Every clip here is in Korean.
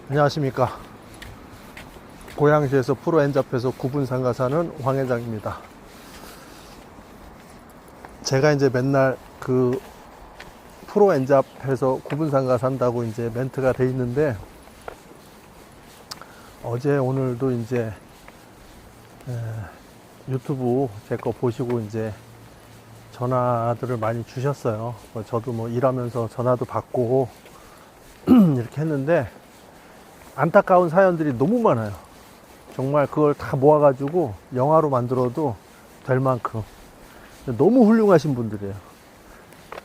안녕하십니까. 고양시에서 프로엔잡에서 구분상가 사는 황 회장입니다. 제가 이제 맨날 그 프로엔잡에서 구분상가 산다고 이제 멘트가 돼 있는데, 어제 오늘도 이제 유튜브 제 거 보시고 이제 전화들을 많이 주셨어요. 저도 뭐 일하면서 전화도 받고 이렇게 했는데, 안타까운 사연들이 너무 많아요. 정말 그걸 다 모아가지고 영화로 만들어도 될 만큼 너무 훌륭하신 분들이에요.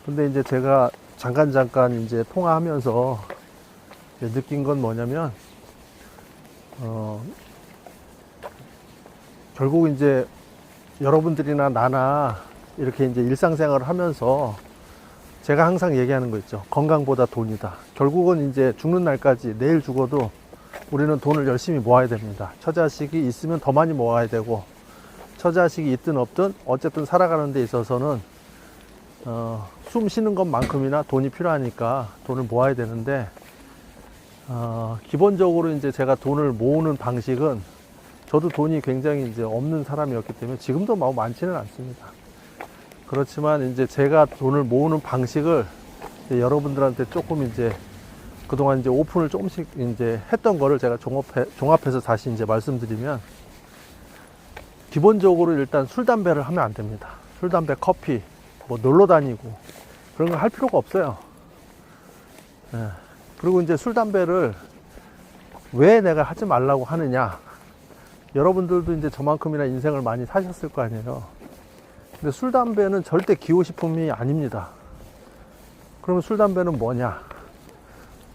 근데 이제 제가 잠깐 이제 통화하면서 이제 느낀 건 뭐냐면, 결국 이제 여러분들이나 나나 이렇게 이제 일상생활을 하면서 제가 항상 얘기하는 거 있죠. 건강보다 돈이다. 결국은 이제 죽는 날까지, 내일 죽어도 우리는 돈을 열심히 모아야 됩니다. 처자식이 있으면 더 많이 모아야 되고, 처자식이 있든 없든 어쨌든 살아가는 데 있어서는 숨 쉬는 것만큼이나 돈이 필요하니까 돈을 모아야 되는데, 기본적으로 이제 제가 돈을 모으는 방식은, 저도 돈이 굉장히 이제 없는 사람이었기 때문에 지금도 뭐 많지는 않습니다. 그렇지만 이제 제가 돈을 모으는 방식을 이제 여러분들한테 조금 이제 그동안 이제 오픈을 조금씩 이제 했던 거를 제가 종합해서 다시 이제 말씀드리면, 기본적으로 일단 술, 담배를 하면 안 됩니다. 술, 담배, 커피, 뭐 놀러 다니고 그런 거 할 필요가 없어요. 예. 그리고 이제 술, 담배를 왜 내가 하지 말라고 하느냐. 여러분들도 이제 저만큼이나 인생을 많이 사셨을 거 아니에요. 근데 술, 담배는 절대 기호식품이 아닙니다. 그러면 술, 담배는 뭐냐?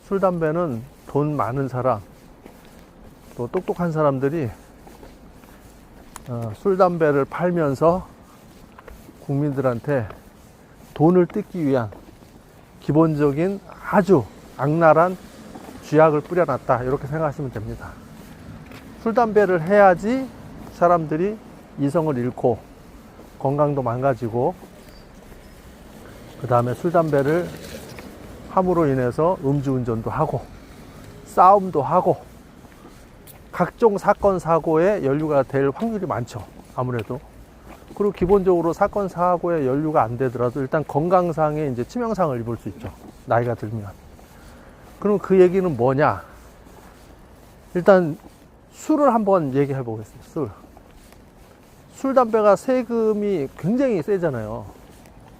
술, 담배는 돈 많은 사람, 또 똑똑한 사람들이 술, 담배를 팔면서 국민들한테 돈을 뜯기 위한 기본적인 아주 악랄한 쥐약을 뿌려놨다, 이렇게 생각하시면 됩니다. 술, 담배를 해야지 사람들이 이성을 잃고 건강도 망가지고, 그 다음에 술, 담배를 함으로 인해서 음주운전도 하고 싸움도 하고 각종 사건 사고에 연루가 될 확률이 많죠, 아무래도. 그리고 기본적으로 사건 사고에 연루가 안 되더라도 일단 건강상에 이제 치명상을 입을 수 있죠, 나이가 들면. 그럼 그 얘기는 뭐냐? 일단 술을 한번 얘기해 보겠습니다. 술, 담배가 세금이 굉장히 세잖아요.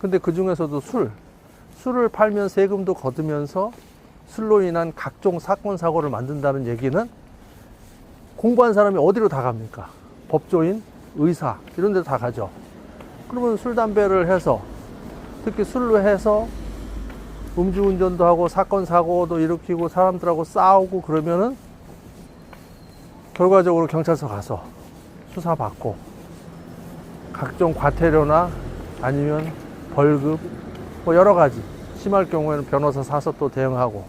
근데 그 중에서도 술을 팔면 세금도 거두면서 술로 인한 각종 사건 사고를 만든다는 얘기는, 공부한 사람이 어디로 다 갑니까? 법조인, 의사 이런 데 다 가죠. 그러면 술, 담배를 해서, 특히 술로 해서 음주운전도 하고 사건 사고도 일으키고 사람들하고 싸우고 그러면은 결과적으로 경찰서 가서 수사받고 각종 과태료나 아니면 벌금, 뭐 여러 가지, 심할 경우에는 변호사 사서 또 대응하고,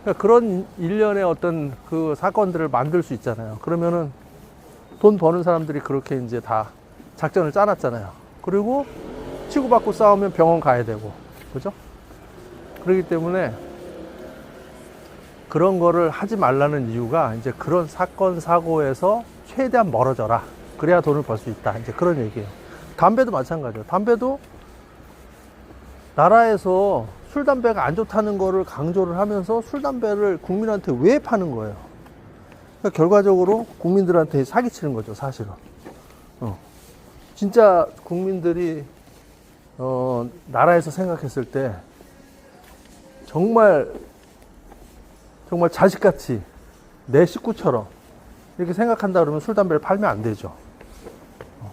그러니까 그런 일련의 어떤 그 사건들을 만들 수 있잖아요. 그러면은 돈 버는 사람들이 그렇게 이제 다 작전을 짜놨잖아요. 그리고 치고받고 싸우면 병원 가야 되고, 그죠? 그렇기 때문에 그런 거를 하지 말라는 이유가, 이제 그런 사건 사고에서 최대한 멀어져라, 그래야 돈을 벌 수 있다, 이제 그런 얘기예요. 담배도 마찬가지예요. 담배도 나라에서 술, 담배가 안 좋다는 거를 강조를 하면서 술, 담배를 국민한테 왜 파는 거예요? 그러니까 결과적으로 국민들한테 사기치는 거죠, 사실은. 진짜 국민들이 나라에서 생각했을 때 정말 자식같이 내 식구처럼 이렇게 생각한다 그러면 술, 담배를 팔면 안 되죠.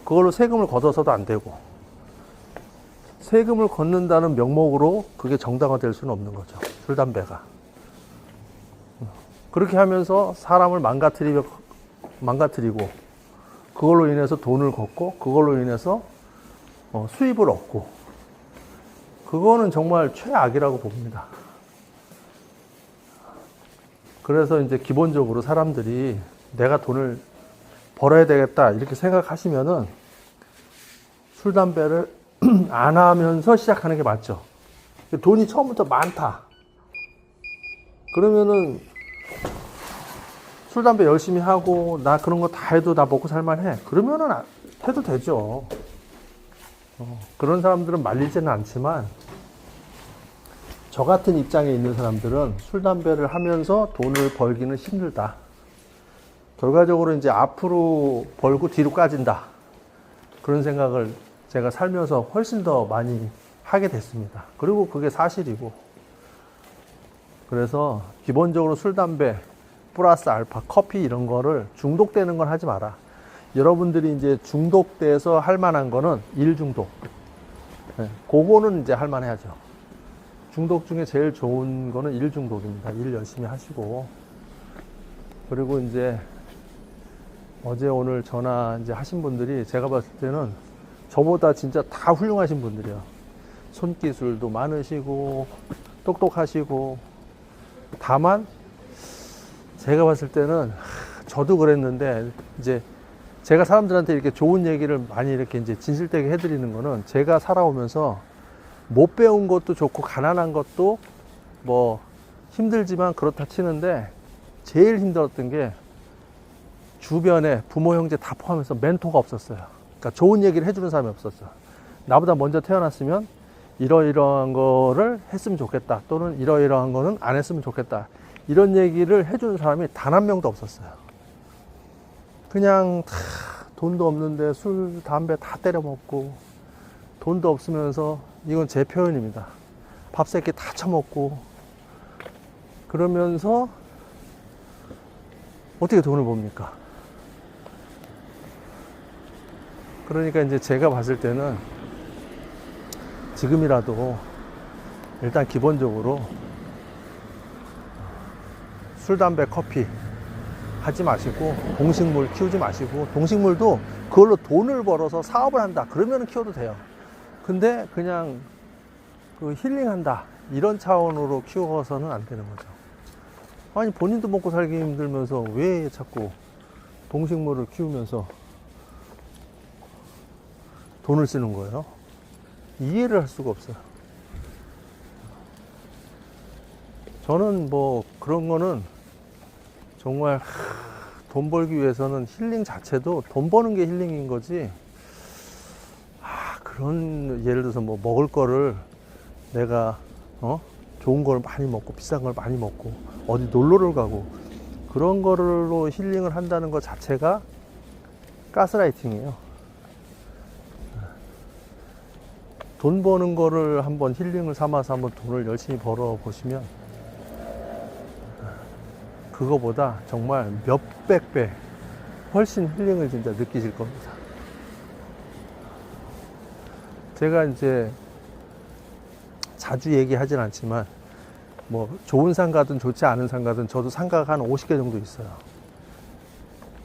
그걸로 세금을 걷어서도 안 되고, 세금을 걷는다는 명목으로 그게 정당화될 수는 없는 거죠, 술, 담배가. 그렇게 하면서 사람을 망가뜨리고 그걸로 인해서 돈을 걷고 그걸로 인해서 수입을 얻고, 그거는 정말 최악이라고 봅니다. 그래서 이제 기본적으로 사람들이 내가 돈을 벌어야 되겠다 이렇게 생각하시면은 술, 담배를 안 하면서 시작하는 게 맞죠. 돈이 처음부터 많다. 그러면은 술, 담배 열심히 하고, 나 그런 거 다 해도 나 먹고 살만해. 그러면은 해도 되죠. 그런 사람들은 말리지는 않지만, 저 같은 입장에 있는 사람들은 술, 담배를 하면서 돈을 벌기는 힘들다. 결과적으로 이제 앞으로 벌고 뒤로 까진다. 그런 생각을 제가 살면서 훨씬 더 많이 하게 됐습니다. 그리고 그게 사실이고. 그래서 기본적으로 술, 담배, 플러스 알파, 커피 이런 거를 중독되는 건 하지 마라. 여러분들이 이제 중독돼서 할 만한 거는 일 중독. 네, 그거는 이제 할 만해야죠. 중독 중에 제일 좋은 거는 일 중독입니다. 일 열심히 하시고. 그리고 이제 어제 오늘 전화 이제 하신 분들이 제가 봤을 때는 저보다 진짜 다 훌륭하신 분들이에요. 손기술도 많으시고, 똑똑하시고. 다만, 제가 봤을 때는, 저도 그랬는데, 이제 제가 사람들한테 이렇게 좋은 얘기를 많이 이렇게 이제 진실되게 해드리는 거는 제가 살아오면서 못 배운 것도 좋고, 가난한 것도 뭐 힘들지만 그렇다 치는데, 제일 힘들었던 게 주변에 부모, 형제 다 포함해서 멘토가 없었어요. 그러니까 좋은 얘기를 해주는 사람이 없었어요. 나보다 먼저 태어났으면 이러이러한 거를 했으면 좋겠다. 또는 이러이러한 거는 안 했으면 좋겠다. 이런 얘기를 해주는 사람이 단 한 명도 없었어요. 그냥 다 돈도 없는데 술, 담배 다 때려 먹고, 돈도 없으면서, 이건 제 표현입니다. 밥 새끼 다 처먹고, 그러면서 어떻게 돈을 봅니까? 그러니까 이제 제가 봤을 때는 지금이라도 일단 기본적으로 술, 담배, 커피 하지 마시고, 동식물 키우지 마시고, 동식물도 그걸로 돈을 벌어서 사업을 한다. 그러면 키워도 돼요. 근데 그냥 그 힐링한다. 이런 차원으로 키워서는 안 되는 거죠. 아니, 본인도 먹고 살기 힘들면서 왜 자꾸 동식물을 키우면서 돈을 쓰는 거예요? 이해를 할 수가 없어요. 저는 뭐 그런 거는 정말 돈 벌기 위해서는 힐링 자체도 돈 버는 게 힐링인 거지. 그런 예를 들어서 뭐 먹을 거를 내가 좋은 걸 많이 먹고 비싼 걸 많이 먹고 어디 놀러를 가고 그런 거로 힐링을 한다는 것 자체가 가스라이팅이에요. 돈 버는 거를 한번 힐링을 삼아서 한번 돈을 열심히 벌어 보시면 그거보다 정말 몇백 배 훨씬 힐링을 진짜 느끼실 겁니다. 제가 이제 자주 얘기하진 않지만 뭐 좋은 상가든 좋지 않은 상가든 저도 상가가 한 50개 정도 있어요.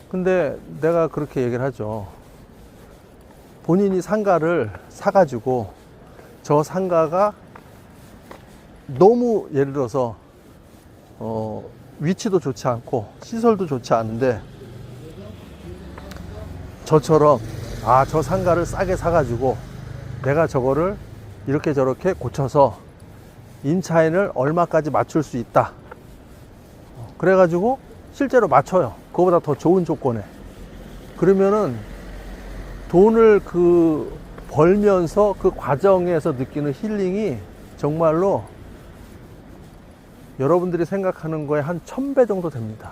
근데 내가 그렇게 얘기를 하죠. 본인이 상가를 사가지고 저 상가가 너무 예를 들어서 위치도 좋지 않고 시설도 좋지 않은데 저처럼 저 상가를 싸게 사가지고 내가 저거를 이렇게 저렇게 고쳐서 임차인을 얼마까지 맞출 수 있다. 그래가지고 실제로 맞춰요. 그거보다 더 좋은 조건에. 그러면은 돈을 벌면서 그 과정에서 느끼는 힐링이 정말로 여러분들이 생각하는 거에 한 1000배 정도 됩니다.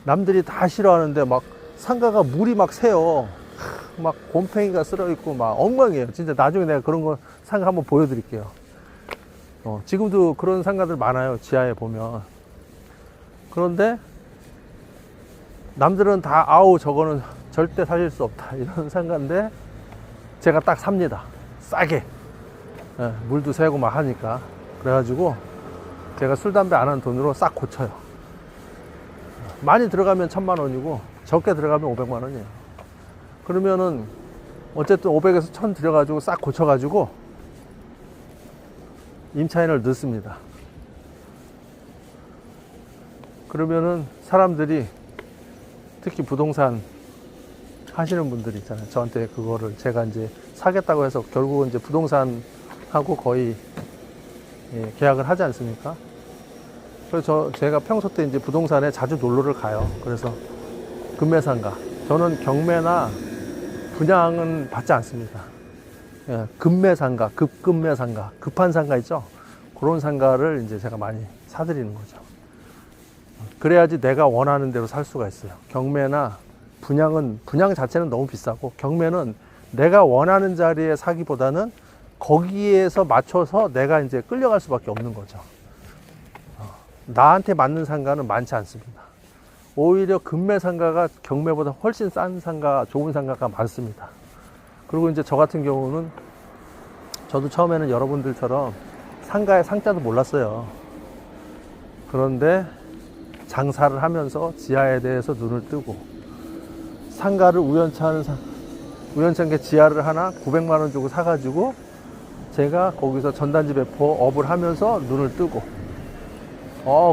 남들이 다 싫어하는데 막 상가가 물이 막 새요. 막 곰팡이가 쓸어있고 막 엉망이에요. 진짜 나중에 내가 그런 거 상가 한번 보여드릴게요. 지금도 그런 상가들 많아요. 지하에 보면. 그런데 남들은 다 아우 저거는 절대 사실 수 없다 이런 상가인데 제가 딱 삽니다. 싸게. 물도 새고 막 하니까. 그래가지고 제가 술, 담배 안 한 돈으로 싹 고쳐요. 많이 들어가면 1000만 원이고 적게 들어가면 500만 원이에요. 그러면은 어쨌든 500에서 1000 들여가지고 싹 고쳐가지고 임차인을 넣습니다. 그러면은 사람들이 특히 부동산 하시는 분들이 있잖아요. 저한테 그거를 제가 이제 사겠다고 해서 결국은 이제 부동산하고 거의 계약을 하지 않습니까? 그래서 제가 평소 때 이제 부동산에 자주 놀러를 가요. 그래서 급매상가. 저는 경매나 분양은 받지 않습니다. 예, 급매상가, 급급매상가, 급한 상가 있죠? 그런 상가를 이제 제가 많이 사드리는 거죠. 그래야지 내가 원하는 대로 살 수가 있어요. 경매나 분양 자체는 너무 비싸고, 경매는 내가 원하는 자리에 사기보다는 거기에서 맞춰서 내가 이제 끌려갈 수밖에 없는 거죠. 나한테 맞는 상가는 많지 않습니다. 오히려 급매 상가가 경매보다 훨씬 싼 상가, 좋은 상가가 많습니다. 그리고 이제 저 같은 경우는, 저도 처음에는 여러분들처럼 상가의 상자도 몰랐어요. 그런데 장사를 하면서 지하에 대해서 눈을 뜨고, 상가를 우연찮게 지하를 하나 900만 원 주고 사가지고 제가 거기서 전단지 배포업을 하면서 눈을 뜨고,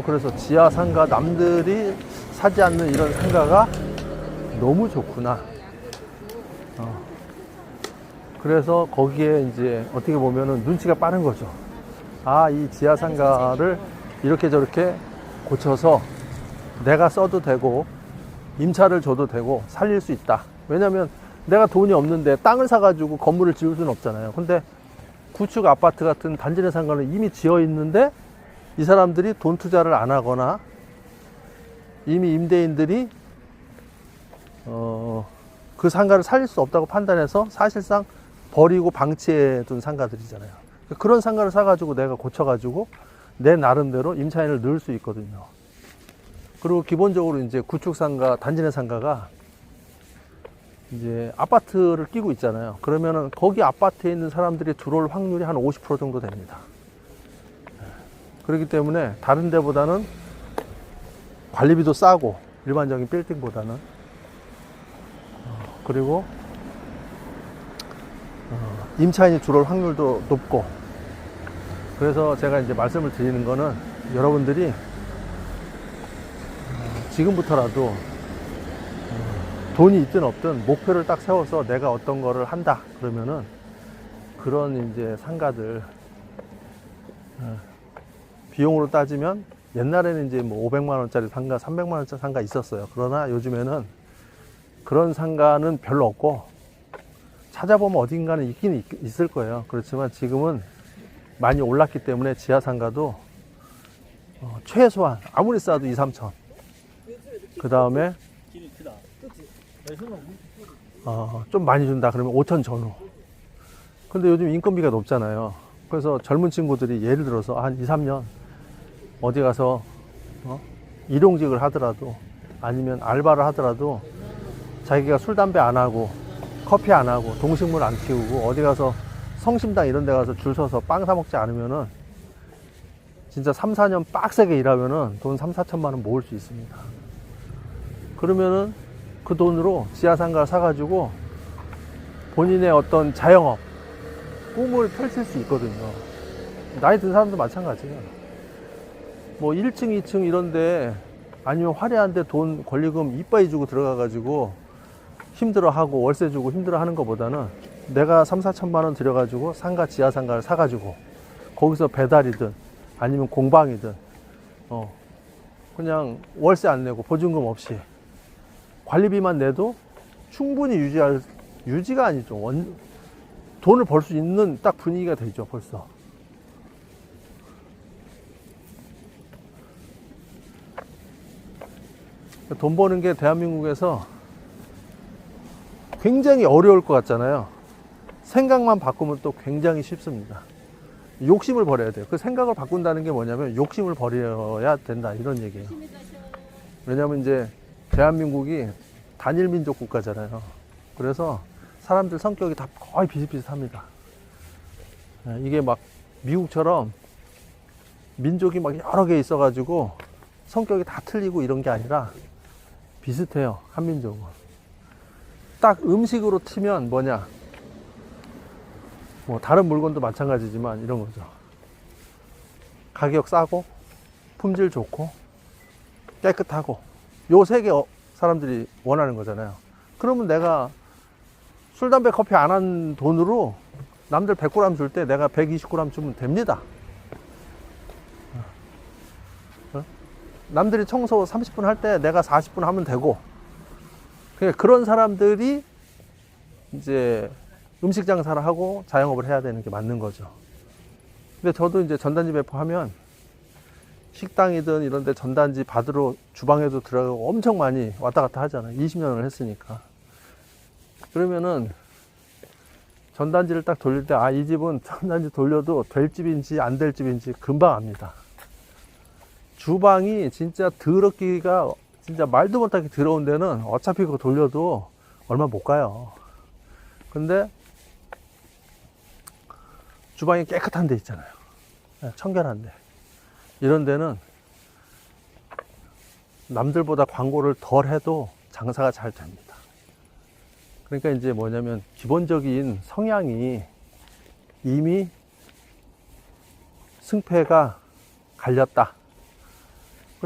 그래서 지하 상가, 남들이 사지 않는 이런 상가가 너무 좋구나. 그래서 거기에 이제 어떻게 보면은 눈치가 빠른 거죠. 이 지하 상가를 이렇게 저렇게 고쳐서 내가 써도 되고 임차를 줘도 되고 살릴 수 있다. 왜냐면 내가 돈이 없는데 땅을 사가지고 건물을 지을 수는 없잖아요. 근데 구축 아파트 같은 단지 내 상가는 이미 지어 있는데 이 사람들이 돈 투자를 안 하거나 이미 임대인들이 그 상가를 살릴 수 없다고 판단해서 사실상 버리고 방치해 둔 상가들이잖아요. 그런 상가를 사가지고 내가 고쳐가지고 내 나름대로 임차인을 넣을 수 있거든요. 그리고 기본적으로 이제 구축 상가, 단지 내 상가가 이제 아파트를 끼고 있잖아요. 그러면은 거기 아파트에 있는 사람들이 들어올 확률이 한 50% 정도 됩니다. 그렇기 때문에 다른 데보다는 관리비도 싸고, 일반적인 빌딩보다는. 그리고 임차인이 들어올 확률도 높고. 그래서 제가 이제 말씀을 드리는 거는, 여러분들이 지금부터라도 돈이 있든 없든 목표를 딱 세워서 내가 어떤 거를 한다 그러면은, 그런 이제 상가들, 비용으로 따지면 옛날에는 이제 뭐 500만 원짜리 상가, 300만 원짜리 상가 있었어요. 그러나 요즘에는 그런 상가는 별로 없고, 찾아보면 어딘가는 있긴 있을 거예요. 그렇지만 지금은 많이 올랐기 때문에 지하 상가도 최소한 아무리 싸도 2, 3천. 그 다음에 좀 많이 준다 그러면 5천 전후. 근데 요즘 인건비가 높잖아요. 그래서 젊은 친구들이 예를 들어서 한 2, 3년 어디 가서 일용직을 하더라도, 아니면 알바를 하더라도 자기가 술, 담배 안 하고 커피 안 하고 동식물 안 키우고 어디 가서 성심당 이런 데 가서 줄 서서 빵 사 먹지 않으면은, 진짜 3, 4년 빡세게 일하면은 돈 3, 4천만 원 모을 수 있습니다. 그러면은 그 돈으로 지하상가 사가지고 본인의 어떤 자영업, 꿈을 펼칠 수 있거든요. 나이 든 사람도 마찬가지예요. 뭐 1층, 2층 이런데, 아니면 화려한데 돈 권리금 이빠이 주고 들어가가지고 힘들어하고 월세 주고 힘들어하는 것보다는 내가 3, 4천만 원 들여가지고 상가, 지하상가를 사가지고 거기서 배달이든 아니면 공방이든 그냥 월세 안 내고 보증금 없이 관리비만 내도 충분히 유지가 아니죠. 돈을 벌 수 있는 딱 분위기가 되죠, 벌써. 돈 버는 게 대한민국에서 굉장히 어려울 것 같잖아요. 생각만 바꾸면 또 굉장히 쉽습니다. 욕심을 버려야 돼요. 그 생각을 바꾼다는 게 뭐냐면 욕심을 버려야 된다, 이런 얘기예요. 왜냐면 이제 대한민국이 단일민족 국가잖아요. 그래서 사람들 성격이 다 거의 비슷비슷합니다. 이게 막 미국처럼 민족이 막 여러 개 있어가지고 성격이 다 틀리고 이런 게 아니라 비슷해요, 한민족은. 딱 음식으로 튀면 뭐냐, 뭐 다른 물건도 마찬가지지만 이런 거죠. 가격 싸고 품질 좋고 깨끗하고, 요 세 개 사람들이 원하는 거잖아요. 그러면 내가 술, 담배, 커피 안 한 돈으로 남들 100g 줄 때 내가 120g 주면 됩니다. 남들이 청소 30분 할 때 내가 40분 하면 되고, 그런 사람들이 이제 음식 장사를 하고 자영업을 해야 되는 게 맞는 거죠. 근데 저도 이제 전단지 배포하면 식당이든 이런 데 전단지 받으러 주방에도 들어가고 엄청 많이 왔다 갔다 하잖아요. 20년을 했으니까. 그러면은 전단지를 딱 돌릴 때, 아, 이 집은 전단지 돌려도 될 집인지 안 될 집인지 금방 압니다. 주방이 진짜 더럽기가 진짜 말도 못하게 더러운 데는 어차피 그거 돌려도 얼마 못 가요. 근데 주방이 깨끗한 데 있잖아요. 청결한 데. 이런 데는 남들보다 광고를 덜 해도 장사가 잘 됩니다. 그러니까 이제 뭐냐면 기본적인 성향이 이미 승패가 갈렸다.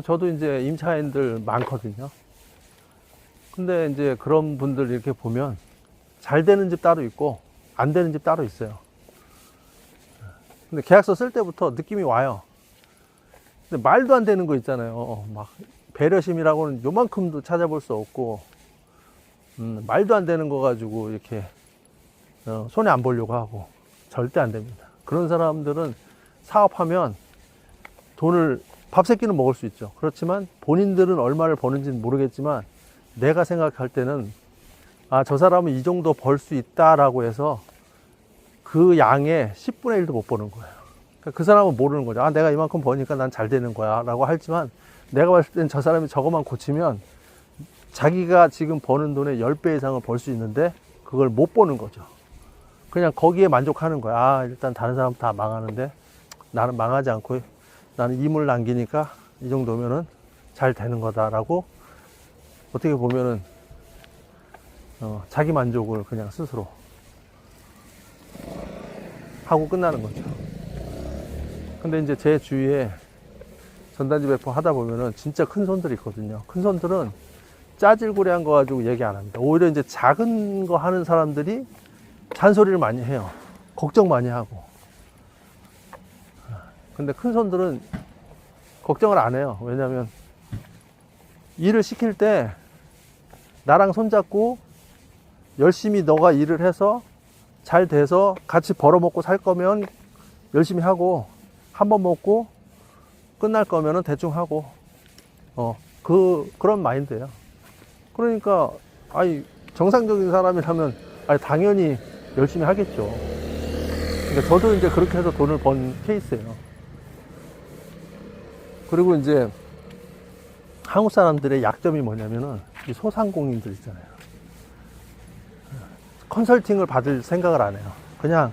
저도 이제 임차인들 많거든요. 근데 이제 그런 분들 이렇게 보면 잘 되는 집 따로 있고 안 되는 집 따로 있어요. 근데 계약서 쓸 때부터 느낌이 와요. 근데 말도 안 되는 거 있잖아요. 막 배려심이라고는 요만큼도 찾아볼 수 없고, 말도 안 되는 거 가지고 이렇게 손해 안 보려고 하고, 절대 안 됩니다. 그런 사람들은 사업하면 돈을 밥 세 끼는 먹을 수 있죠. 그렇지만 본인들은 얼마를 버는지는 모르겠지만 내가 생각할 때는, 아, 저 사람은 이 정도 벌 수 있다라고 해서 그 양의 10분의 1도 못 버는 거예요. 그 사람은 모르는 거죠. 아, 내가 이만큼 버니까 난 잘 되는 거야 라고 하지만, 내가 봤을 땐 저 사람이 저것만 고치면 자기가 지금 버는 돈의 10배 이상을 벌 수 있는데 그걸 못 버는 거죠. 그냥 거기에 만족하는 거야. 아, 일단 다른 사람 다 망하는데 나는 망하지 않고 나는 이물 남기니까 이 정도면은 잘 되는 거다라고, 어떻게 보면은 자기 만족을 그냥 스스로 하고 끝나는 거죠. 근데 이제 제 주위에 전단지 배포 하다 보면은 진짜 큰 손들이 있거든요. 큰 손들은 짜질구레한 거 가지고 얘기 안 합니다. 오히려 이제 작은 거 하는 사람들이 잔소리를 많이 해요. 걱정 많이 하고. 근데 큰 손들은 걱정을 안 해요. 왜냐면 일을 시킬 때 나랑 손잡고 열심히 너가 일을 해서 잘 돼서 같이 벌어먹고 살 거면 열심히 하고, 한 번 먹고 끝날 거면은 대충 하고, 그런 마인드예요. 그러니까, 아니, 정상적인 사람이라면, 아니, 당연히 열심히 하겠죠. 그러니까 저도 이제 그렇게 해서 돈을 번 케이스예요. 그리고 이제 한국 사람들의 약점이 뭐냐면은 이 소상공인들 있잖아요. 컨설팅을 받을 생각을 안 해요. 그냥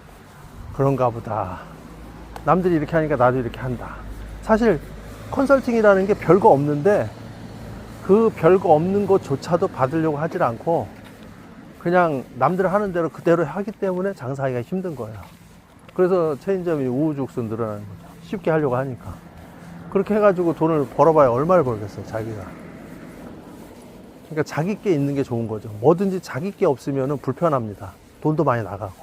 그런가 보다. 남들이 이렇게 하니까 나도 이렇게 한다. 사실 컨설팅이라는 게 별거 없는데 그 별거 없는 것조차도 받으려고 하질 않고 그냥 남들 하는 대로 그대로 하기 때문에 장사하기가 힘든 거예요. 그래서 체인점이 우후죽순 늘어나는 거죠. 쉽게 하려고 하니까. 그렇게 해가지고 돈을 벌어봐야 얼마를 벌겠어요, 자기가. 그러니까 자기 게 있는 게 좋은 거죠. 뭐든지 자기 게 없으면 불편합니다. 돈도 많이 나가고.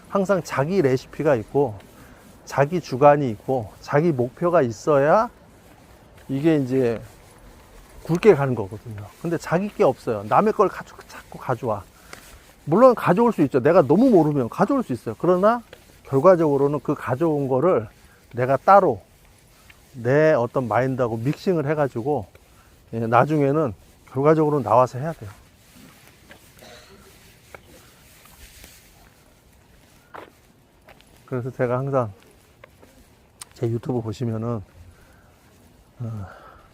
항상 자기 레시피가 있고 자기 주관이 있고 자기 목표가 있어야 이게 이제 굵게 가는 거거든요. 근데 자기 게 없어요. 남의 걸 자꾸 가져와. 물론 가져올 수 있죠. 내가 너무 모르면 가져올 수 있어요. 그러나 결과적으로는 그 가져온 거를 내가 따로 내 어떤 마인드하고 믹싱을 해가지고 나중에는 결과적으로 나와서 해야 돼요. 그래서 제가 항상 제 유튜브 보시면은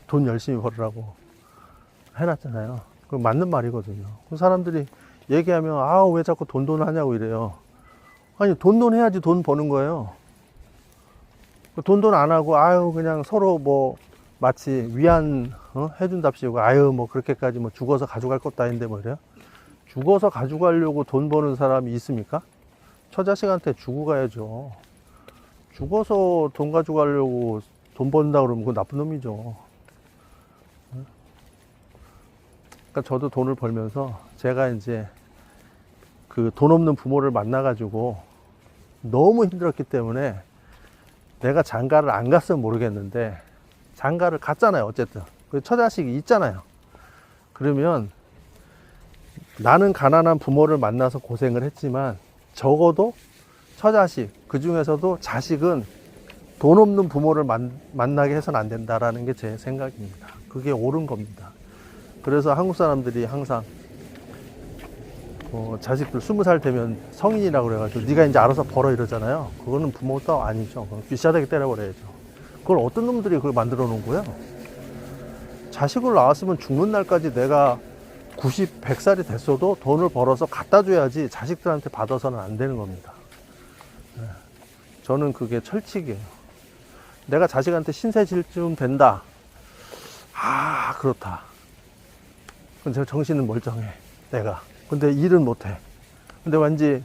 돈 열심히 벌으라고 해놨잖아요. 그 맞는 말이거든요. 그 사람들이 얘기하면 아, 왜 자꾸 돈 하냐고 이래요. 아니, 돈 해야지 돈 버는 거예요. 돈 안 하고 아유 그냥 서로 뭐 마치 위안 해준답시고 아유 뭐 그렇게까지 뭐 죽어서 가져갈 것도 아닌데 뭐 이래요. 죽어서 가져가려고 돈 버는 사람이 있습니까? 처자식한테 주고 가야죠. 죽어서 돈 가져가려고 돈 번다 그러면 그건 나쁜 놈이죠. 그러니까 저도 돈을 벌면서 제가 이제 그 돈 없는 부모를 만나가지고 너무 힘들었기 때문에 내가 장가를 안 갔으면 모르겠는데 장가를 갔잖아요. 어쨌든 그 처자식이 있잖아요. 그러면 나는 가난한 부모를 만나서 고생을 했지만 적어도 처자식, 그 중에서도 자식은 돈 없는 부모를 만나게 해서는 안 된다라는 게 제 생각입니다. 그게 옳은 겁니다. 그래서 한국 사람들이 항상 자식들 20살 되면 성인이라고 그래가지고 네가 이제 알아서 벌어 이러잖아요. 그거는 부모 따위 아니죠. 귀싸대기 때려버려야죠. 그걸 어떤 놈들이 그걸 만들어 놓은 거야? 자식을 낳았으면 죽는 날까지 내가 90, 100살이 됐어도 돈을 벌어서 갖다 줘야지 자식들한테 받아서는 안 되는 겁니다. 저는 그게 철칙이에요. 내가 자식한테 신세 질 쯤 된다. 아, 그렇다. 근데 정신은 멀쩡해, 내가. 근데 일은 못해. 근데 왠지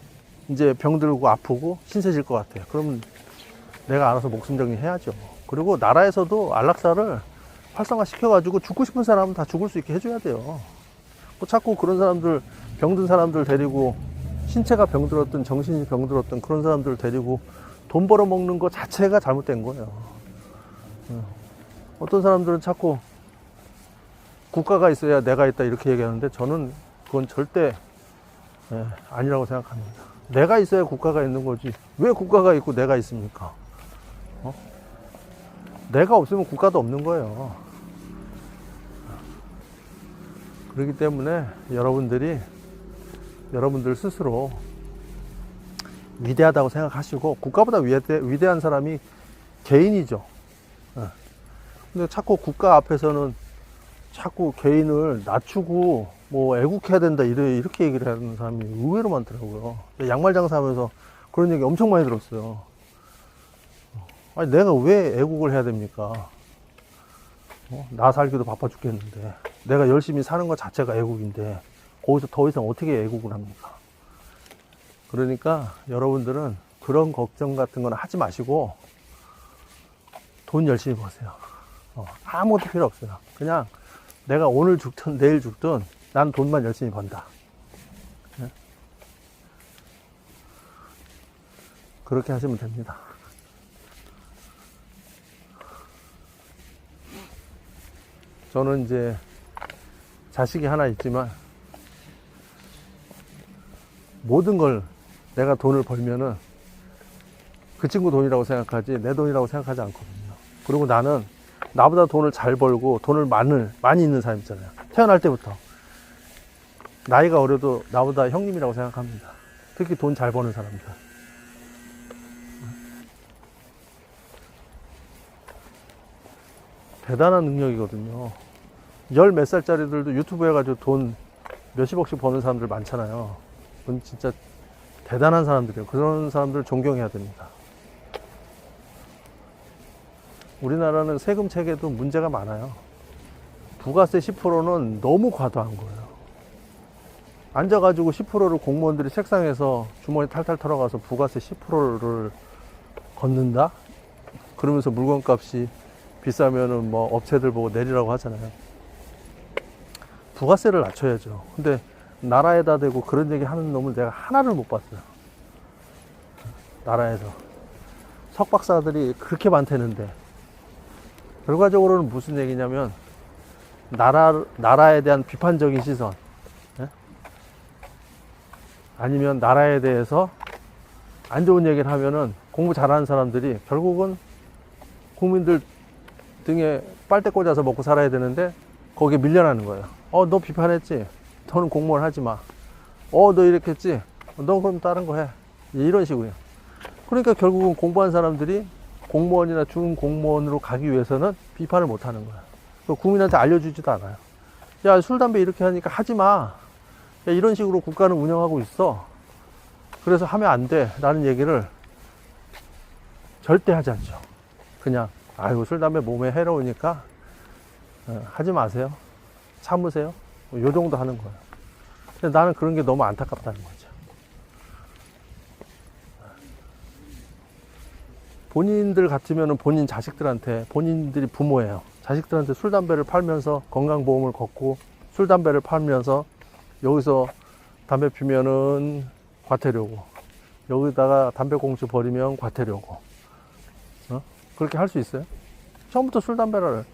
이제 병들고 아프고 신세 질 것 같아요. 그러면 내가 알아서 목숨 정리해야죠. 그리고 나라에서도 안락사를 활성화 시켜가지고 죽고 싶은 사람은 다 죽을 수 있게 해줘야 돼요. 자꾸 그런 사람들, 병든 사람들 데리고, 신체가 병들었든 정신이 병들었든 그런 사람들 데리고 돈 벌어먹는 것 자체가 잘못된 거예요. 어떤 사람들은 자꾸 국가가 있어야 내가 있다 이렇게 얘기하는데 저는 그건 절대 아니라고 생각합니다. 내가 있어야 국가가 있는 거지. 왜 국가가 있고 내가 있습니까? 내가 없으면 국가도 없는 거예요. 그렇기 때문에 여러분들 스스로 위대하다고 생각하시고, 국가보다 위대한 사람이 개인이죠. 근데 자꾸 국가 앞에서는 자꾸 개인을 낮추고 뭐 애국해야 된다 이렇게 얘기를 하는 사람이 의외로 많더라고요. 양말 장사하면서 그런 얘기 엄청 많이 들었어요. 아니, 내가 왜 애국을 해야 됩니까? 나 살기도 바빠 죽겠는데 내가 열심히 사는 것 자체가 애국인데 거기서 더 이상 어떻게 애국을 합니까? 그러니까 여러분들은 그런 걱정 같은 건 하지 마시고 돈 열심히 버세요. 아무것도 필요 없어요. 그냥 내가 오늘 죽든 내일 죽든 난 돈만 열심히 번다. 그렇게 하시면 됩니다. 저는 이제 자식이 하나 있지만 모든 걸 내가 돈을 벌면은 그 친구 돈이라고 생각하지 내 돈이라고 생각하지 않거든요. 그리고 나는 나보다 돈을 잘 벌고 돈을 많이 있는 사람 있잖아요. 태어날 때부터 나이가 어려도 나보다 형님이라고 생각합니다. 특히 돈 잘 버는 사람들. 대단한 능력이거든요. 열 몇 살짜리들도 유튜브 해가지고 돈 몇십억씩 버는 사람들 많잖아요. 그건 진짜 대단한 사람들이에요. 그런 사람들 존경해야 됩니다. 우리나라는 세금 체계도 문제가 많아요. 부가세 10%는 너무 과도한 거예요. 앉아가지고 10%를 공무원들이 책상에서 주머니 탈탈 털어가서 부가세 10%를 걷는다? 그러면서 물건값이 비싸면은 뭐 업체들 보고 내리라고 하잖아요. 부가세를 낮춰야죠. 근데 나라에다 대고 그런 얘기 하는 놈을 내가 하나를 못 봤어요. 나라에서. 석박사들이 그렇게 많다는데. 결과적으로는 무슨 얘기냐면, 나라에 대한 비판적인 시선. 아니면 나라에 대해서 안 좋은 얘기를 하면은 공부 잘하는 사람들이 결국은 국민들 등에 빨대 꽂아서 먹고 살아야 되는데 거기에 밀려나는 거예요. 너 비판했지? 너는 공무원 하지 마. 너 이렇게 했지? 너 그럼 다른 거 해. 이런 식으로요. 그러니까 결국은 공부한 사람들이 공무원이나 준공무원으로 가기 위해서는 비판을 못 하는 거야. 국민한테 알려주지도 않아요. 야, 술, 담배 이렇게 하니까 하지 마. 야, 이런 식으로 국가는 운영하고 있어. 그래서 하면 안 돼. 라는 얘기를 절대 하지 않죠. 그냥, 아이고, 술, 담배 몸에 해로우니까 하지 마세요. 참으세요. 요 정도 하는 거예요. 근데 나는 그런 게 너무 안타깝다는 거죠. 본인들 같으면 본인 자식들한테, 본인들이 부모예요. 자식들한테 술, 담배를 팔면서 건강보험을 걷고 술, 담배를 팔면서 여기서 담배 피면은 과태료고 여기다가 담배 꽁초 버리면 과태료고 그렇게 할 수 있어요? 처음부터 술, 담배를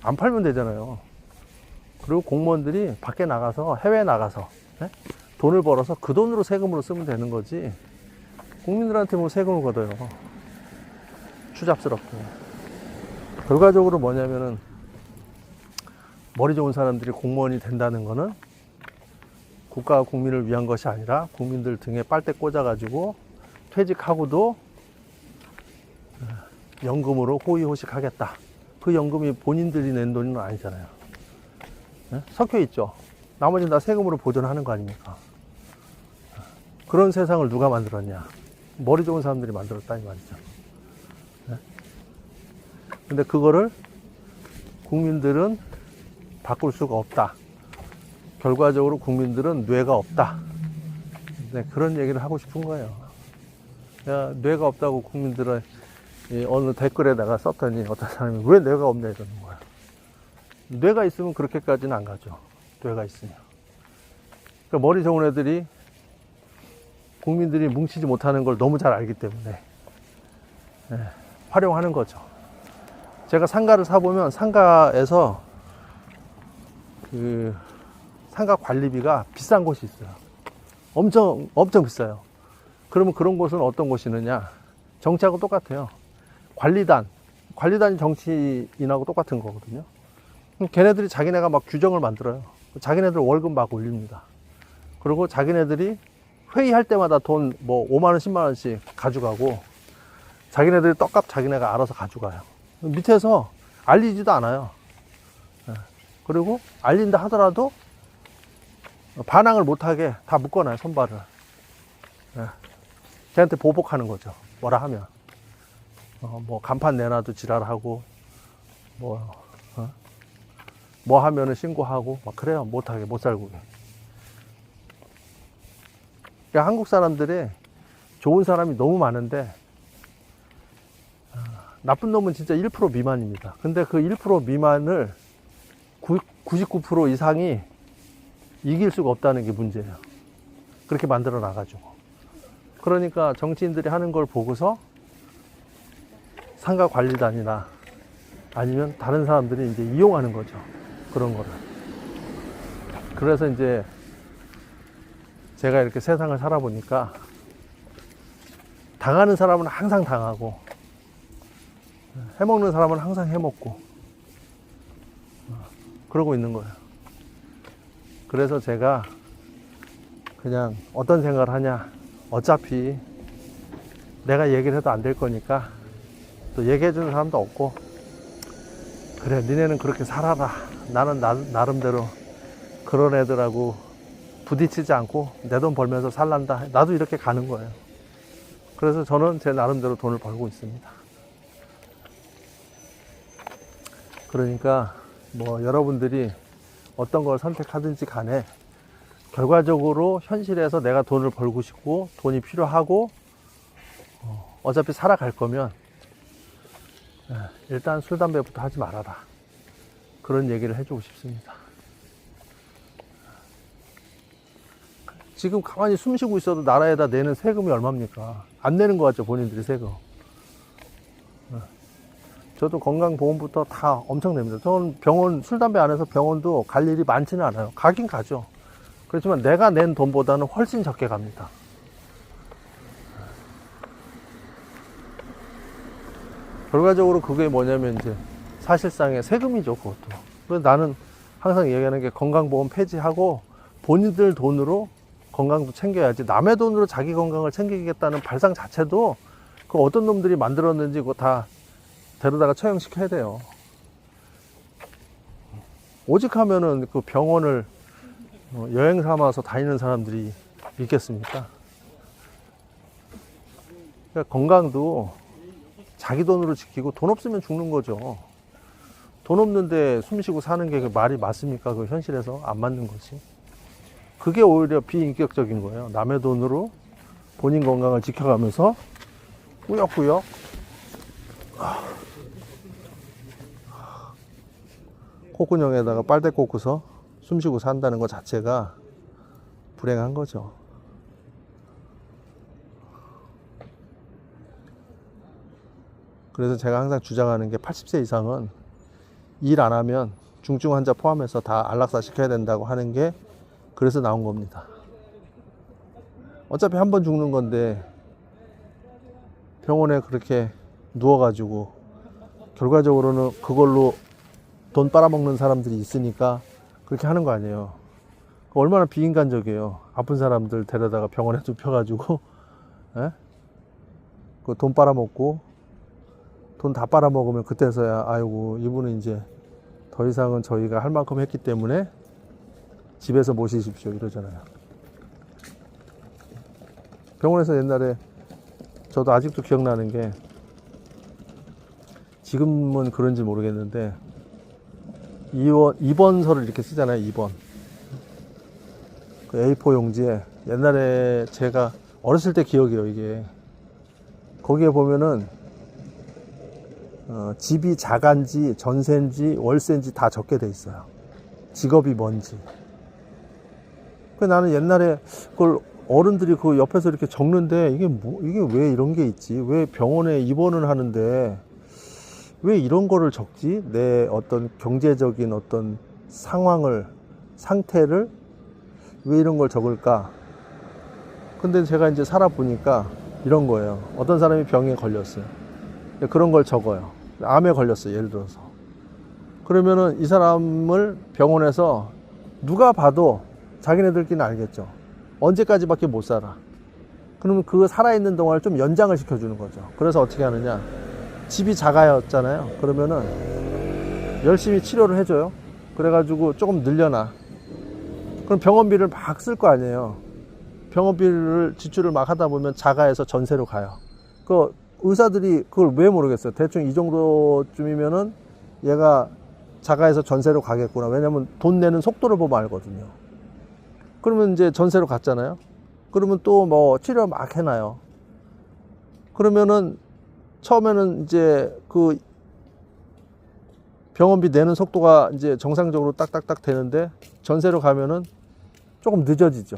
안 팔면 되잖아요. 그리고 공무원들이 밖에 나가서, 해외에 나가서, 네? 돈을 벌어서 그 돈으로 세금으로 쓰면 되는 거지. 국민들한테 뭐 세금을 걷어요. 추잡스럽게. 결과적으로 뭐냐면은, 머리 좋은 사람들이 공무원이 된다는 거는 국가와 국민을 위한 것이 아니라 국민들 등에 빨대 꽂아가지고 퇴직하고도 연금으로 호의호식하겠다. 그 연금이 본인들이 낸 돈은 아니잖아요. 네? 섞여 있죠. 나머지는 다 세금으로 보존하는 거 아닙니까? 그런 세상을 누가 만들었냐? 머리 좋은 사람들이 만들었다 이 말이죠. 네? 근데 그거를 국민들은 바꿀 수가 없다. 결과적으로 국민들은 뇌가 없다. 네, 그런 얘기를 하고 싶은 거예요. 야, 뇌가 없다고 국민들은 어느 댓글에다가 썼더니 어떤 사람이 왜 뇌가 없냐 이러는 거야. 뇌가 있으면 그렇게까지는 안 가죠. 뇌가 있으면. 그러니까 머리 좋은 애들이 국민들이 뭉치지 못하는 걸 너무 잘 알기 때문에 활용하는 거죠. 제가 상가를 사보면 상가에서 그 상가 관리비가 비싼 곳이 있어요. 엄청 비싸요. 그러면 그런 곳은 어떤 곳이 있느냐? 정치하고 똑같아요. 관리단이 정치인하고 똑같은 거거든요. 걔네들이 자기네가 막 규정을 만들어요. 자기네들 월급 막 올립니다. 그리고 자기네들이 회의할 때마다 돈 뭐 5만원, 10만원씩 가져가고 자기네들이 떡값 자기네가 알아서 가져가요. 밑에서 알리지도 않아요. 그리고 알린다 하더라도 반항을 못하게 다 묶어놔요, 손발을. 걔한테 보복하는 거죠. 뭐라 하면. 뭐 간판 내놔도 지랄하고, 뭐 하면은 신고하고, 막 그래요. 못하게, 못 살고. 그러니까 한국 사람들이 좋은 사람이 너무 많은데, 나쁜 놈은 진짜 1% 미만입니다. 근데 그 1% 미만을 99% 이상이 이길 수가 없다는 게 문제예요. 그렇게 만들어 놔가지고. 그러니까 정치인들이 하는 걸 보고서 상가 관리단이나 아니면 다른 사람들이 이제 이용하는 거죠. 그런 거를. 그래서 이제 제가 이렇게 세상을 살아보니까 당하는 사람은 항상 당하고 해먹는 사람은 항상 해먹고 그러고 있는 거예요. 그래서 제가 그냥 어떤 생각을 하냐, 어차피 내가 얘기를 해도 안 될 거니까 또 얘기해 주는 사람도 없고, 그래 니네는 그렇게 살아라, 나는 나름대로 그런 애들하고 부딪히지 않고 내 돈 벌면서 살란다, 나도 이렇게 가는 거예요. 그래서 저는 제 나름대로 돈을 벌고 있습니다. 그러니까 뭐 여러분들이 어떤 걸 선택하든지 간에 결과적으로 현실에서 내가 돈을 벌고 싶고 돈이 필요하고 어차피 살아갈 거면 일단 술, 담배부터 하지 말아라. 그런 얘기를 해주고 싶습니다. 지금 가만히 숨 쉬고 있어도 나라에다 내는 세금이 얼마입니까? 안 내는 거 같죠, 본인들이 세금. 저도 건강보험부터 다 엄청 냅니다. 저는 병원, 술, 담배 안 해서 병원도 갈 일이 많지는 않아요. 가긴 가죠. 그렇지만 내가 낸 돈보다는 훨씬 적게 갑니다. 결과적으로 그게 뭐냐면 이제 사실상의 세금이죠, 그것도. 그래서 나는 항상 얘기하는 게 건강보험 폐지하고 본인들 돈으로 건강도 챙겨야지, 남의 돈으로 자기 건강을 챙기겠다는 발상 자체도 그 어떤 놈들이 만들었는지 그거 다 데려다가 처형시켜야 돼요. 오직 하면은 그 병원을 여행 삼아서 다니는 사람들이 있겠습니까? 그러니까 건강도 자기 돈으로 지키고, 돈 없으면 죽는 거죠. 돈 없는데 숨 쉬고 사는 게 말이 맞습니까? 그 현실에서 안 맞는 거지. 그게 오히려 비인격적인 거예요. 남의 돈으로 본인 건강을 지켜가면서 꾸역꾸역 콧구멍에다가 빨대 꽂고서 숨 쉬고 산다는 것 자체가 불행한 거죠. 그래서 제가 항상 주장하는 게 80세 이상은 일 안 하면 중증 환자 포함해서 다 안락사 시켜야 된다고 하는 게 그래서 나온 겁니다. 어차피 한 번 죽는 건데 병원에 그렇게 누워가지고 결과적으로는 그걸로 돈 빨아먹는 사람들이 있으니까 그렇게 하는 거 아니에요. 얼마나 비인간적이에요. 아픈 사람들 데려다가 병원에 눕혀가지고 그 돈 빨아먹고 돈 다 빨아먹으면 그때서야 아이고 이분은 이제 더 이상은 저희가 할 만큼 했기 때문에 집에서 모시십시오 이러잖아요. 병원에서 옛날에 저도 아직도 기억나는 게 지금은 그런지 모르겠는데 입원서를 이렇게 쓰잖아요. 입원 그 A4 용지에 옛날에 제가 어렸을 때 기억이에요. 이게 거기에 보면은 집이 자간지 전세인지 월세인지 다 적게 돼 있어요. 직업이 뭔지. 나는 옛날에 그걸 어른들이 그 옆에서 이렇게 적는데 이게 왜 이런 게 있지? 왜 병원에 입원을 하는데 왜 이런 거를 적지? 내 어떤 경제적인 어떤 상태를 왜 이런 걸 적을까? 근데 제가 이제 살아보니까 이런 거예요. 어떤 사람이 병에 걸렸어요. 그런 걸 적어요. 암에 걸렸어요. 예를 들어서. 그러면은 이 사람을 병원에서 누가 봐도 자기네들끼리는 알겠죠. 언제까지밖에 못 살아. 그러면 그 살아있는 동안을 좀 연장을 시켜주는 거죠. 그래서 어떻게 하느냐. 집이 작아였잖아요. 그러면은 열심히 치료를 해줘요. 그래가지고 조금 늘려놔. 그럼 병원비를 막 쓸 거 아니에요. 병원비를 지출을 막 하다 보면 자가에서 전세로 가요. 그 의사들이 그걸 왜 모르겠어요. 대충 이 정도쯤이면은 얘가 자가에서 전세로 가겠구나. 왜냐면 돈 내는 속도를 보면 알거든요. 그러면 이제 전세로 갔잖아요. 그러면 또 뭐 치료 막 해놔요. 그러면은 처음에는 이제 그 병원비 내는 속도가 이제 정상적으로 딱딱딱 되는데 전세로 가면은 조금 늦어지죠.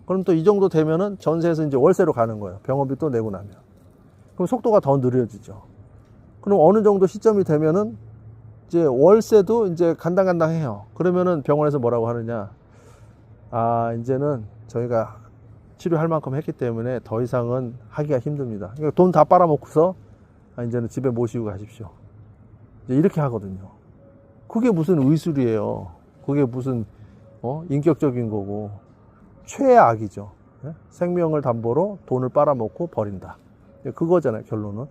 그럼 또 이 정도 되면은 전세에서 이제 월세로 가는 거예요. 병원비 또 내고 나면. 그럼 속도가 더 느려지죠. 그럼 어느 정도 시점이 되면은 이제 월세도 이제 간당간당해요. 그러면은 병원에서 뭐라고 하느냐. 아, 이제는 저희가 치료할 만큼 했기 때문에 더 이상은 하기가 힘듭니다. 그러니까 돈 다 빨아먹고서 이제는 집에 모시고 가십시오. 이렇게 하거든요. 그게 무슨 의술이에요. 그게 무슨 인격적인 거고 최악이죠. 생명을 담보로 돈을 빨아먹고 버린다. 그거잖아요. 결론은.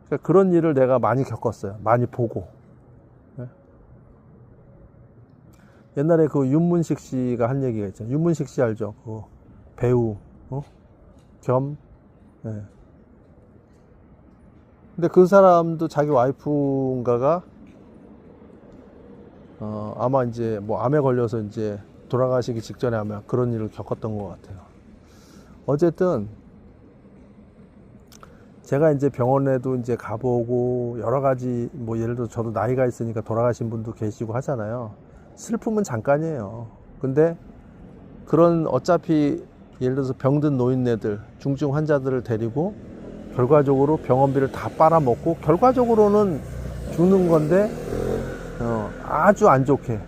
그러니까 그런 일을 내가 많이 겪었어요. 많이 보고. 옛날에 그 윤문식 씨가 한 얘기가 있잖아요. 윤문식 씨 알죠? 그 배우 겸. 근데 그 사람도 자기 와이프인가가 아마 이제 뭐 암에 걸려서 이제 돌아가시기 직전에 아마 그런 일을 겪었던 것 같아요. 어쨌든 제가 이제 병원에도 이제 가보고 여러 가지 뭐 예를 들어 저도 나이가 있으니까 돌아가신 분도 계시고 하잖아요. 슬픔은 잠깐이에요. 근데 그런 어차피 예를 들어서 병든 노인네들, 중증 환자들을 데리고 결과적으로 병원비를 다 빨아먹고 결과적으로는 죽는 건데 아주 안 좋게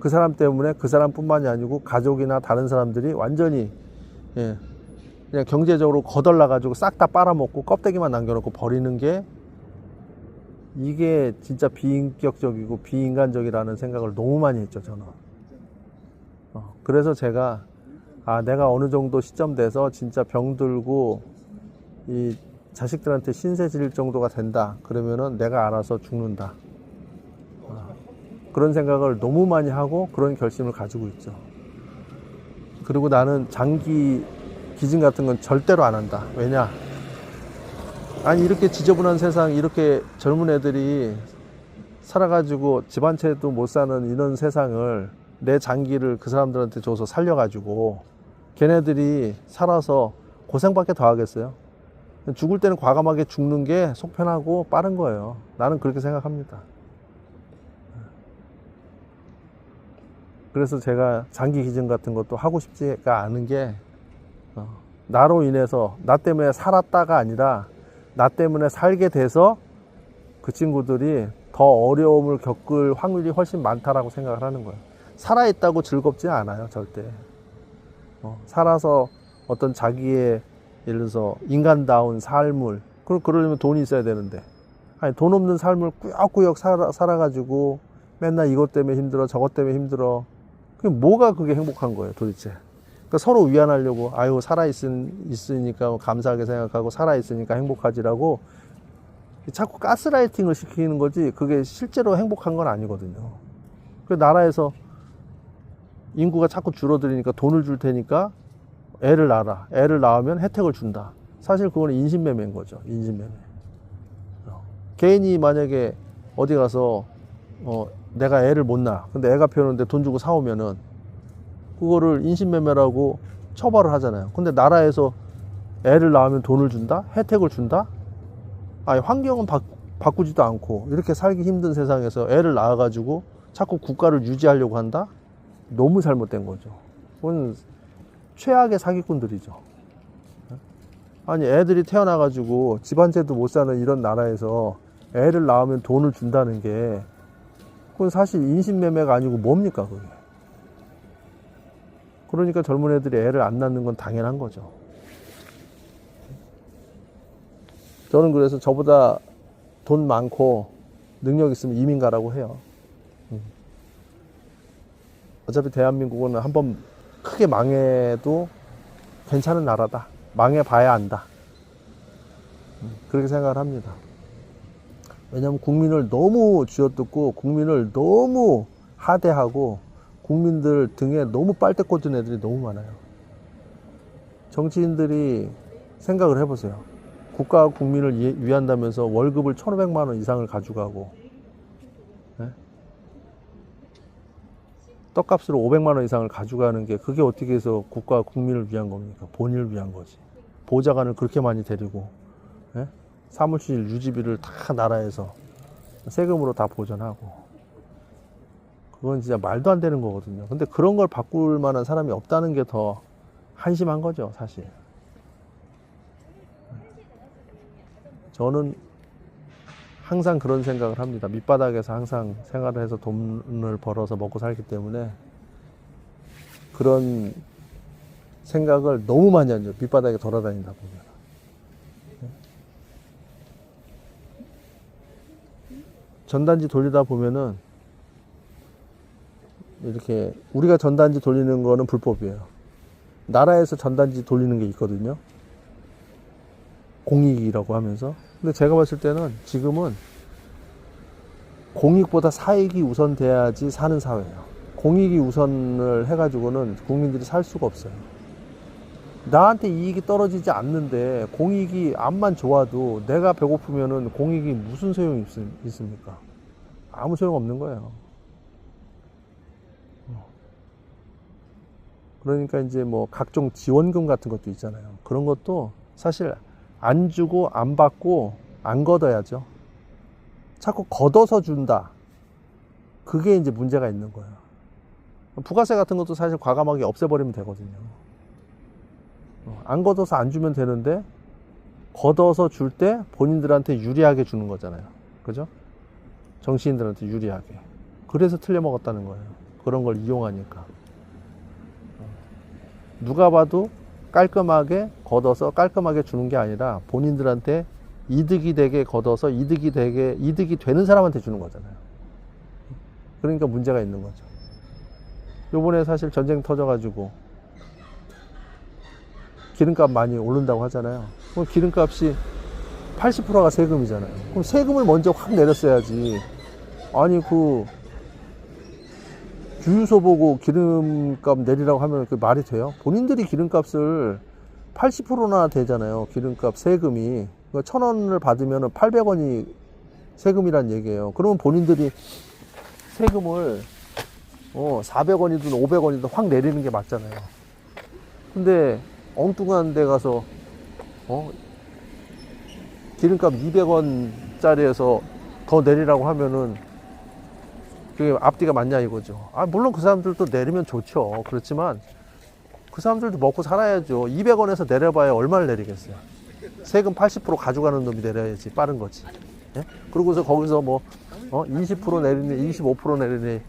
그 사람 때문에 그 사람뿐만이 아니고 가족이나 다른 사람들이 완전히 그냥 경제적으로 거덜나 가지고 싹 다 빨아먹고 껍데기만 남겨놓고 버리는 게 이게 진짜 비인격적이고 비인간적이라는 생각을 너무 많이 했죠. 저는. 그래서 제가 내가 어느 정도 시점 돼서 진짜 병들고 이 자식들한테 신세 질 정도가 된다 그러면은 내가 알아서 죽는다. 그런 생각을 너무 많이 하고 그런 결심을 가지고 있죠. 그리고 나는 장기 기증 같은 건 절대로 안 한다. 왜냐? 아니 이렇게 지저분한 세상, 이렇게 젊은 애들이 살아가지고 집 한 채도 못 사는 이런 세상을 내 장기를 그 사람들한테 줘서 살려가지고 걔네들이 살아서 고생밖에 더 하겠어요? 죽을 때는 과감하게 죽는 게 속편하고 빠른 거예요. 나는 그렇게 생각합니다. 그래서 제가 장기 기증 같은 것도 하고 싶지가 않은 게 나로 인해서 나 때문에 살았다가 아니라 나 때문에 살게 돼서 그 친구들이 더 어려움을 겪을 확률이 훨씬 많다라고 생각을 하는 거예요. 살아있다고 즐겁지 않아요, 절대. 살아서 어떤 자기의 예를 들어서 인간다운 삶을, 그러려면 돈이 있어야 되는데, 아니, 돈 없는 삶을 꾸역꾸역 살아가지고 맨날 이것 때문에 힘들어, 저것 때문에 힘들어. 그게 뭐가 그게 행복한 거예요, 도대체. 그러니까 서로 위안하려고, 아유, 살아있으니까 감사하게 생각하고, 살아있으니까 행복하지라고 자꾸 가스라이팅을 시키는 거지, 그게 실제로 행복한 건 아니거든요. 그 나라에서 인구가 자꾸 줄어들으니까 돈을 줄 테니까 애를 낳아라. 애를 낳으면 혜택을 준다. 사실 그거는 인신매매인 거죠. 인신매매. 개인이 만약에 어디 가서 내가 애를 못 낳아. 근데 애가 필요한데 돈 주고 사오면은 그거를 인신매매라고 처벌을 하잖아요. 근데 나라에서 애를 낳으면 돈을 준다? 혜택을 준다? 아니, 환경은 바꾸지도 않고 이렇게 살기 힘든 세상에서 애를 낳아가지고 자꾸 국가를 유지하려고 한다? 너무 잘못된 거죠. 그건 최악의 사기꾼들이죠. 아니, 애들이 태어나가지고 집안채도 못 사는 이런 나라에서 애를 낳으면 돈을 준다는 게 그건 사실 인신매매가 아니고 뭡니까, 그게. 그러니까 젊은 애들이 애를 안 낳는 건 당연한 거죠. 저는 그래서 저보다 돈 많고 능력 있으면 이민 가라고 해요. 어차피 대한민국은 한번 크게 망해도 괜찮은 나라다. 망해봐야 안다. 그렇게 생각을 합니다. 왜냐하면 국민을 너무 쥐어뜯고 국민을 너무 하대하고 국민들 등에 너무 빨대 꽂은 애들이 너무 많아요. 정치인들이 생각을 해보세요. 국가와 국민을 위한다면서 월급을 1,500만 원 이상을 가져가고, 네? 떡값으로 500만 원 이상을 가져가는 게 그게 어떻게 해서 국가와 국민을 위한 겁니까? 본인을 위한 거지. 보좌관을 그렇게 많이 데리고, 네? 사무실 유지비를 다 나라에서 세금으로 다 보전하고, 그건 진짜 말도 안 되는 거거든요. 근데 그런 걸 바꿀 만한 사람이 없다는 게 더 한심한 거죠, 사실. 저는 항상 그런 생각을 합니다. 밑바닥에서 항상 생활을 해서 돈을 벌어서 먹고 살기 때문에 그런 생각을 너무 많이 하죠. 밑바닥에 돌아다니다 보면. 전단지 돌리다 보면은 이렇게 우리가 전단지 돌리는 거는 불법이에요. 나라에서 전단지 돌리는 게 있거든요. 공익이라고 하면서. 근데 제가 봤을 때는 지금은 공익보다 사익이 우선돼야지 사는 사회예요. 공익이 우선을 해가지고는 국민들이 살 수가 없어요. 나한테 이익이 떨어지지 않는데 공익이 암만 좋아도 내가 배고프면은 공익이 무슨 소용이 있습니까? 아무 소용 없는 거예요. 그러니까 이제 뭐 각종 지원금 같은 것도 있잖아요. 그런 것도 사실 안 주고 안 받고 안 걷어야죠. 자꾸 걷어서 준다. 그게 이제 문제가 있는 거예요. 부가세 같은 것도 사실 과감하게 없애버리면 되거든요. 안 걷어서 안 주면 되는데 걷어서 줄 때 본인들한테 유리하게 주는 거잖아요. 그죠? 정치인들한테 유리하게. 그래서 틀려먹었다는 거예요. 그런 걸 이용하니까. 누가 봐도 깔끔하게 걷어서 깔끔하게 주는 게 아니라 본인들한테 이득이 되게 걷어서 이득이 되는 사람한테 주는 거잖아요. 그러니까 문제가 있는 거죠. 요번에 사실 전쟁 터져가지고 기름값 많이 오른다고 하잖아요. 그럼 기름값이 80%가 세금이잖아요. 그럼 세금을 먼저 확 내렸어야지. 아니, 주유소 보고 기름값 내리라고 하면 그 말이 돼요? 본인들이 기름값을 80%나 되잖아요. 기름값 세금이. 1,000원을 받으면 800원이 세금이란 얘기예요. 그러면 본인들이 세금을 400원이든 500원이든 확 내리는 게 맞잖아요. 근데 엉뚱한 데 가서 기름값 200원짜리에서 더 내리라고 하면은 그게 앞뒤가 맞냐 이거죠. 물론 그 사람들도 내리면 좋죠. 그렇지만 그 사람들도 먹고 살아야죠. 200원에서 내려봐야 얼마를 내리겠어요. 세금 80% 가져가는 놈이 내려야지 빠른 거지. 예? 그러고서 거기서 뭐 20% 내리니 25% 내리니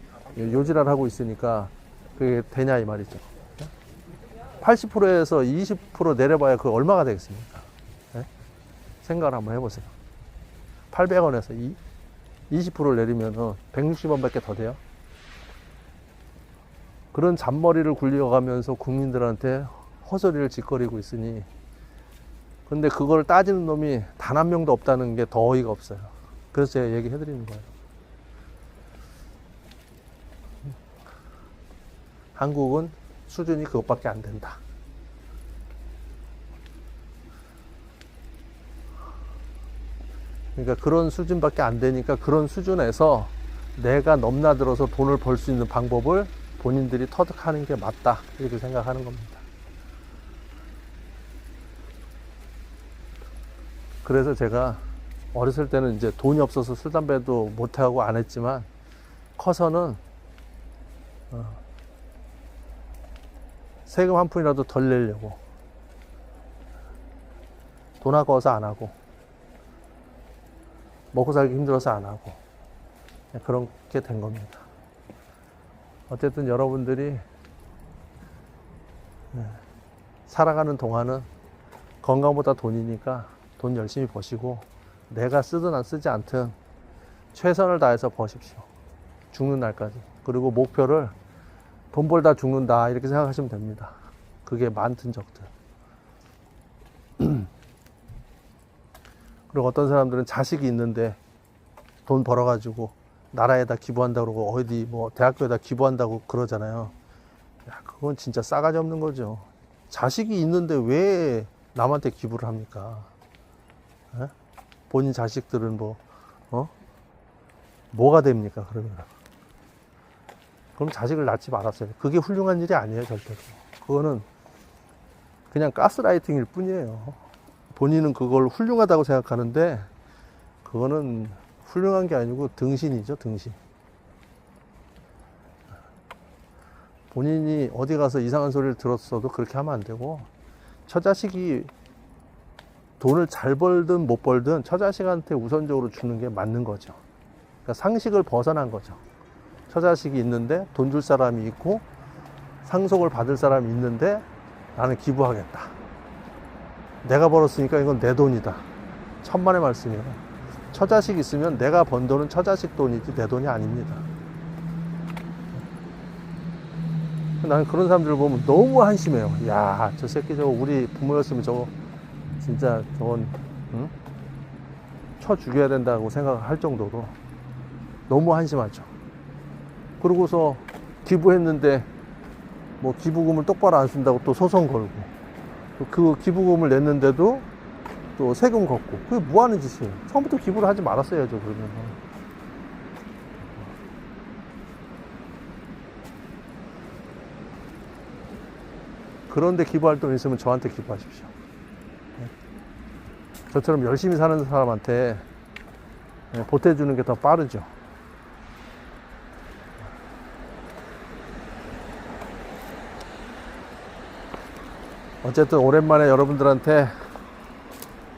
요지랄 하고 있으니까 그게 되냐 이 말이죠. 80%에서 20% 내려봐야 그 얼마가 되겠습니까? 예? 생각을 한번 해보세요. 800원에서 20%를 내리면 160원밖에 더 돼요. 그런 잔머리를 굴려가면서 국민들한테 헛소리를 짓거리고 있으니, 근데 그걸 따지는 놈이 단 한 명도 없다는 게 더 어이가 없어요. 그래서 제가 얘기해 드리는 거예요. 한국은 수준이 그것밖에 안 된다. 그러니까 그런 수준밖에 안 되니까 그런 수준에서 내가 넘나들어서 돈을 벌 수 있는 방법을 본인들이 터득하는 게 맞다, 이렇게 생각하는 겁니다. 그래서 제가 어렸을 때는 이제 돈이 없어서 술, 담배도 못하고 안 했지만, 커서는 세금 한 푼이라도 덜 내려고 돈 아까워서 안 하고, 먹고 살기 힘들어서 안 하고, 그렇게 된 겁니다. 어쨌든 여러분들이 살아가는 동안은 건강보다 돈이니까 돈 열심히 버시고, 내가 쓰든 안 쓰지 않든 최선을 다해서 버십시오. 죽는 날까지. 그리고 목표를 돈 벌다 죽는다, 이렇게 생각하시면 됩니다. 그게 많든 적든. 그리고 어떤 사람들은 자식이 있는데 돈 벌어가지고 나라에다 기부한다고 그러고 어디 뭐 대학교에다 기부한다고 그러잖아요. 야, 그건 진짜 싸가지 없는 거죠. 자식이 있는데 왜 남한테 기부를 합니까? 에? 본인 자식들은 뭐가 됩니까, 그러면? 그럼 자식을 낳지 말았어요. 그게 훌륭한 일이 아니에요, 절대로. 그거는 그냥 가스라이팅일 뿐이에요. 본인은 그걸 훌륭하다고 생각하는데, 그거는 훌륭한 게 아니고 등신이죠, 등신. 본인이 어디 가서 이상한 소리를 들었어도 그렇게 하면 안 되고, 처자식이 돈을 잘 벌든 못 벌든 처자식한테 우선적으로 주는 게 맞는 거죠. 그러니까 상식을 벗어난 거죠. 처자식이 있는데 돈 줄 사람이 있고 상속을 받을 사람이 있는데 나는 기부하겠다. 내가 벌었으니까 이건 내 돈이다. 천만의 말씀이에요. 처자식 있으면 내가 번 돈은 처자식 돈이지 내 돈이 아닙니다. 나는 그런 사람들을 보면 너무 한심해요. 야, 저 새끼 저거 우리 부모였으면 저거 진짜 저건 쳐 죽여야 된다고 생각할 정도로 너무 한심하죠. 그러고서 기부했는데 뭐 기부금을 똑바로 안 쓴다고 또 소송 걸고, 그 기부금을 냈는데도 또 세금 걷고, 그게 뭐 하는 짓이에요? 처음부터 기부를 하지 말았어야죠, 그러면. 그런데 기부할 돈 있으면 저한테 기부하십시오. 저처럼 열심히 사는 사람한테 보태주는 게 더 빠르죠. 어쨌든 오랜만에 여러분들한테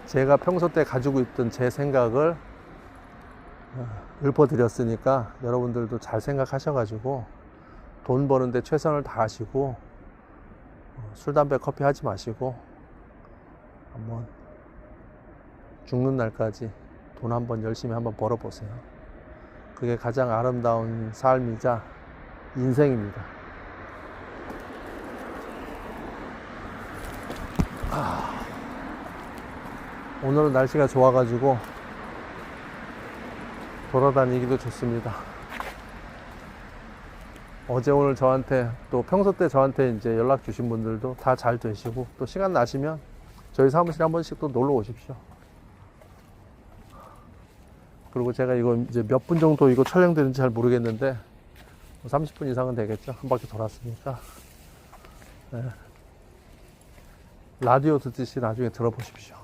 제가 평소 때 가지고 있던 제 생각을 읊어드렸으니까 여러분들도 잘 생각하셔가지고 돈 버는데 최선을 다하시고, 술, 담배, 커피 하지 마시고 한번 죽는 날까지 돈 한번 열심히 한번 벌어보세요. 그게 가장 아름다운 삶이자 인생입니다. 오늘은 날씨가 좋아가지고 돌아다니기도 좋습니다. 어제 오늘 저한테 또 평소 때 저한테 이제 연락 주신 분들도 다 잘 되시고, 또 시간 나시면 저희 사무실에 한 번씩 또 놀러 오십시오. 그리고 제가 이거 이제 몇 분 정도 이거 촬영되는지 잘 모르겠는데 30분 이상은 되겠죠. 한 바퀴 돌았으니까. 네. 라디오 듣듯이 나중에 들어보십시오.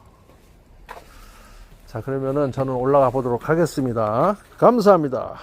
자, 그러면은 저는 올라가 보도록 하겠습니다. 감사합니다.